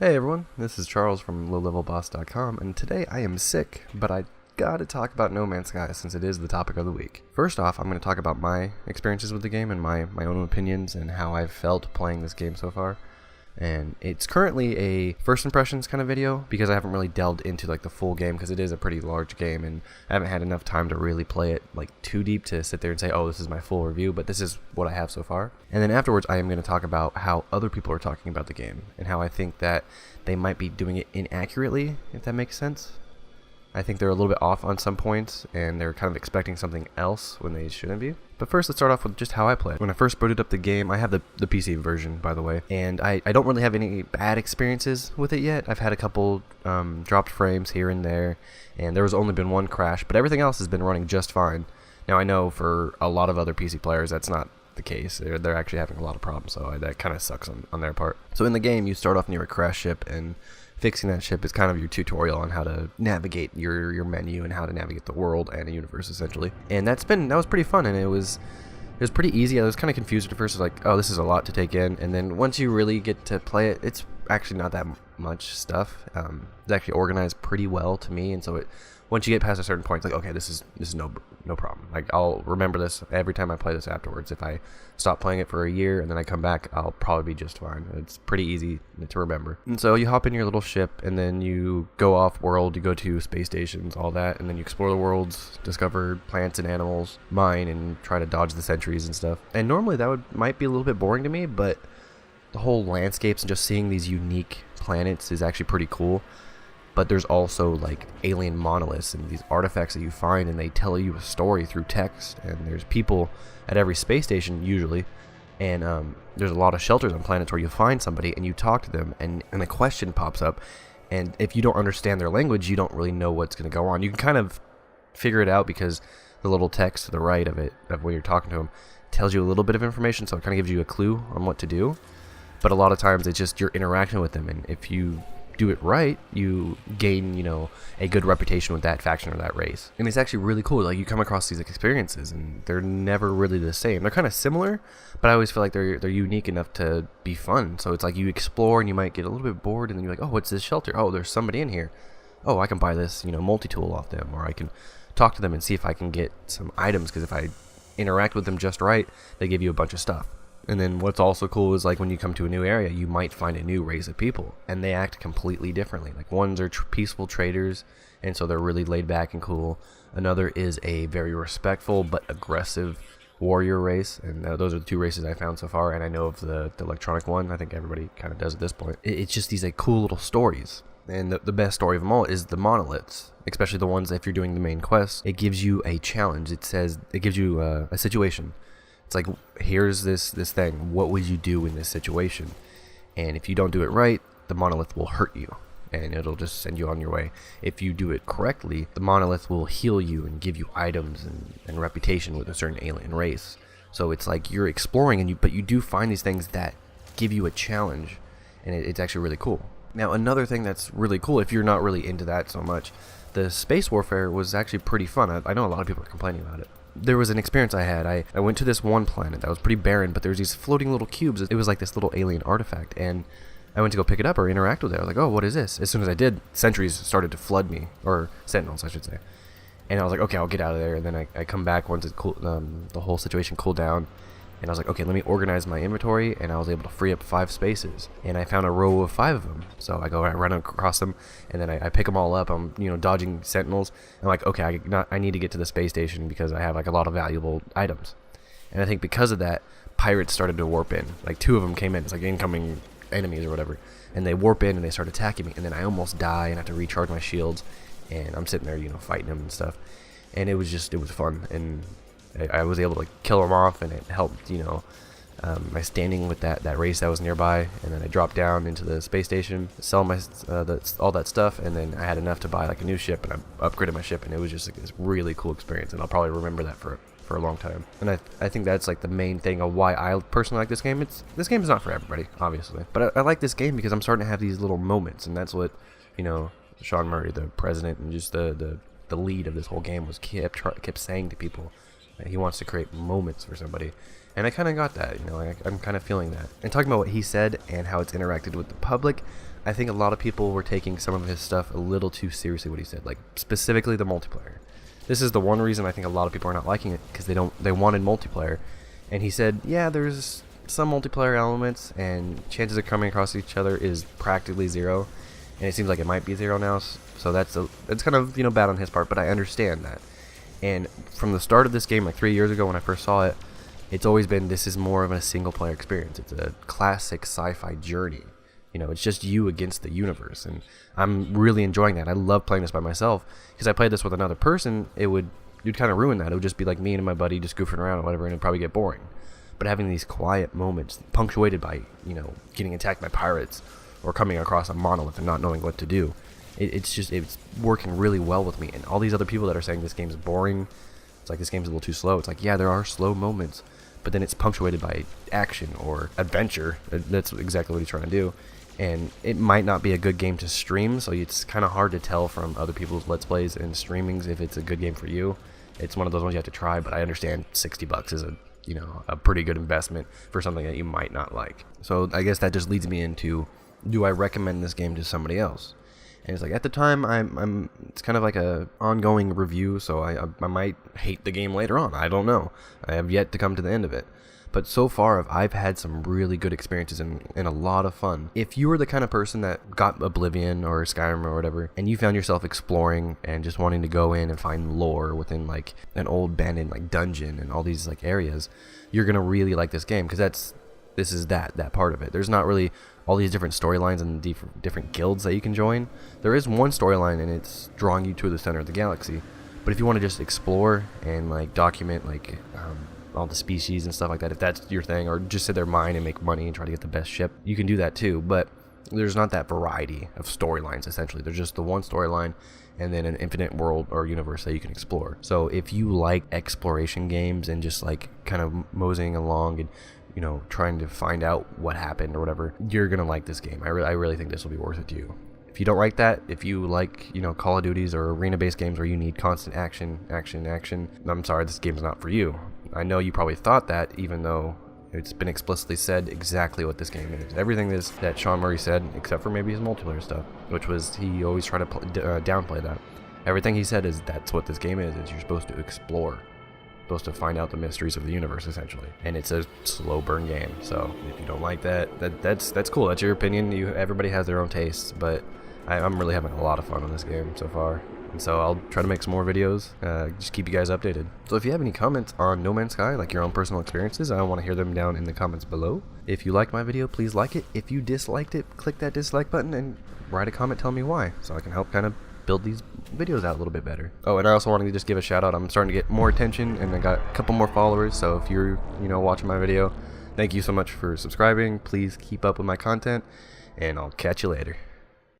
Hey everyone, this is Charles from LowLevelBoss.com, and today I am sick, but I gotta talk about No Man's Sky since it is the topic of the week. First off, I'm going to talk about my experiences with the game and my own opinions and how I've felt playing this game so far. And it's currently a first impressions kind of video because I haven't really delved into like the full game because it is a pretty large game and I haven't had enough time to really play it like too deep to sit there and say, oh, this is my full review, but this is what I have so far. And then afterwards I am going to talk about how other people are talking about the game and how I think that they might be doing it inaccurately, if that makes sense. I think they're a little bit off on some points, and they're kind of expecting something else when they shouldn't be. But first, let's start off with just how I play it. When I first booted up the game, I have the PC version, by the way, and I don't really have any bad experiences with it yet. I've had a couple dropped frames here and there, and there has only been one crash, but everything else has been running just fine. Now, I know for a lot of other PC players, that's not the case. They're actually having a lot of problems, so that kind of sucks on their part. So in the game, you start off near a crash ship, and fixing that ship is kind of your tutorial on how to navigate your menu and how to navigate the world and the universe essentially. And that was pretty fun, and it was pretty easy. I was kind of confused at first. I was like, oh, this is a lot to take in. And then once you really get to play it, it's actually not that much stuff. It's actually organized pretty well to me, and so once you get past a certain point, it's like, okay, this is no problem. Like, I'll remember this every time I play this afterwards. If I stop playing it for a year and then I come back, I'll probably be just fine. It's pretty easy to remember. And so you hop in your little ship, and then you go off world, you go to space stations, all that, and then you explore the worlds, discover plants and animals, mine, and try to dodge the sentries and stuff. And normally that might be a little bit boring to me, but the whole landscapes and just seeing these unique planets is actually pretty cool. But there's also like alien monoliths and these artifacts that you find, and they tell you a story through text. And there's people at every space station usually, and there's a lot of shelters on planets where you find somebody and you talk to them, and a question pops up, and if you don't understand their language, you don't really know what's going to go on. You can kind of figure it out because the little text to the right of when you're talking to them tells you a little bit of information, so it kind of gives you a clue on what to do. But a lot of times it's just you're interacting with them, and if you do it right, you gain, a good reputation with that faction or that race. And it's actually really cool. Like, you come across these experiences and they're never really the same. They're kind of similar, but I always feel like they're unique enough to be fun. So it's like you explore and you might get a little bit bored, and then you're like, oh, what's this shelter? Oh, there's somebody in here. Oh, I can buy this, multi-tool off them, or I can talk to them and see if I can get some items, because if I interact with them just right, they give you a bunch of stuff. And then what's also cool is, like, when you come to a new area, you might find a new race of people, and they act completely differently. Like, ones are peaceful traders, and so they're really laid back and cool. Another is a very respectful but aggressive warrior race, and those are the two races I found so far. And I know of the electronic one. I think everybody kind of does at this point. It's just these like cool little stories. And the best story of them all is the monoliths, especially the ones if you're doing the main quest. It gives you a challenge. It gives you a situation. It's like, here's this thing. What would you do in this situation? And if you don't do it right, the monolith will hurt you, and it'll just send you on your way. If you do it correctly, the monolith will heal you and give you items and reputation with a certain alien race. So it's like you're exploring, but you do find these things that give you a challenge, and it's actually really cool. Now, another thing that's really cool, if you're not really into that so much, the space warfare was actually pretty fun. I know a lot of people are complaining about it. There was an experience I had. I went to this one planet that was pretty barren, but there was these floating little cubes. It was like this little alien artifact, and I went to go pick it up or interact with it. I was like, oh, what is this? As soon as I did, sentries started to flood me, or sentinels, I should say. And I was like, okay, I'll get out of there. And then I come back once the whole situation cooled down. And I was like, okay, let me organize my inventory, and I was able to free up 5 spaces. And I found a row of 5 of them. So I run across them, and then I pick them all up. I'm, dodging sentinels. I'm like, okay, I need to get to the space station because I have like a lot of valuable items. And I think because of that, pirates started to warp in. Like 2 of them came in. It's like incoming enemies or whatever. And they warp in and they start attacking me. And then I almost die and have to recharge my shields. And I'm sitting there, fighting them and stuff. And it was fun. And I was able to kill them off, and it helped, my standing with that race that was nearby. And then I dropped down into the space station, sell my all that stuff, and then I had enough to buy like a new ship, and I upgraded my ship, and it was just like this really cool experience, and I'll probably remember that for a long time. And I think that's like the main thing of why I personally like this game. This game is not for everybody, obviously, but I like this game because I'm starting to have these little moments, and that's what Sean Murray, the president, and just the lead of this whole game kept saying to people. He wants to create moments for somebody, and I kind of got that. I'm kind of feeling that. And talking about what he said and how it's interacted with the public, I think a lot of people were taking some of his stuff a little too seriously, what he said, like specifically the multiplayer. This is the one reason I think a lot of people are not liking it, because they wanted multiplayer. And he said, yeah, there's some multiplayer elements, and chances of coming across each other is practically zero, and it seems like it might be zero now. So it's kind of, bad on his part, but I understand that. And from the start of this game, like 3 years ago when I first saw it, it's always been, this is more of a single player experience. It's a classic sci-fi journey. It's just you against the universe, and I'm really enjoying that. I love playing this by myself, because I played this with another person, you'd kind of ruin that. It would just be like me and my buddy just goofing around or whatever, and it'd probably get boring. But having these quiet moments, punctuated by, getting attacked by pirates, or coming across a monolith and not knowing what to do, it's working really well with me. And all these other people that are saying this game's boring, it's like this game's a little too slow. It's like, yeah, there are slow moments, but then it's punctuated by action or adventure. That's exactly what he's trying to do. And it might not be a good game to stream, so it's kind of hard to tell from other people's Let's Plays and streamings if it's a good game for you. It's one of those ones you have to try, but I understand $60 is a pretty good investment for something that you might not like. So I guess that just leads me into, do I recommend this game to somebody else? And it's like, at the time, it's kind of like a ongoing review, so I might hate the game later on. I don't know. I have yet to come to the end of it. But so far, I've had some really good experiences and a lot of fun. If you were the kind of person that got Oblivion or Skyrim or whatever, and you found yourself exploring and just wanting to go in and find lore within like an old abandoned like dungeon and all these like areas, you're gonna really like this game, because this is that part of it. There's not really all these different storylines and different guilds that you can join. There is one storyline, and it's drawing you to the center of the galaxy. But if you want to just explore and like document like all the species and stuff like that, if that's your thing, or just sit there, mine, and make money and try to get the best ship, you can do that too. But there's not that variety of storylines. Essentially, there's just the one storyline and then an infinite world or universe that you can explore. So if you like exploration games and just like kind of moseying along and trying to find out what happened or whatever, you're gonna like this game. I really think this will be worth it to you. If you don't like that, if you like Call of Duties or arena-based games where you need constant action, I'm sorry, this game's not for you. I know you probably thought that, even though it's been explicitly said exactly what this game is. Everything is that Sean Murray said, except for maybe his multiplayer stuff, which was he always tried to downplay that. Everything he said is that's what this game is you're supposed to explore. Supposed to find out the mysteries of the universe, essentially. And it's a slow burn game, so if you don't like that's cool. That's your opinion. Everybody has their own tastes, but I'm really having a lot of fun on this game so far. And so I'll try to make some more videos, just keep you guys updated. So if you have any comments on No Man's Sky, like your own personal experiences, I want to hear them down in the comments below. If you liked my video, please like it. If you disliked it, click that dislike button and write a comment telling me why, so I can help kind of build these videos out a little bit better. Oh, and I also wanted to just give a shout out. I'm starting to get more attention, and I got a couple more followers, so if you're watching my video, thank you so much for subscribing. Please keep up with my content, and I'll catch you later.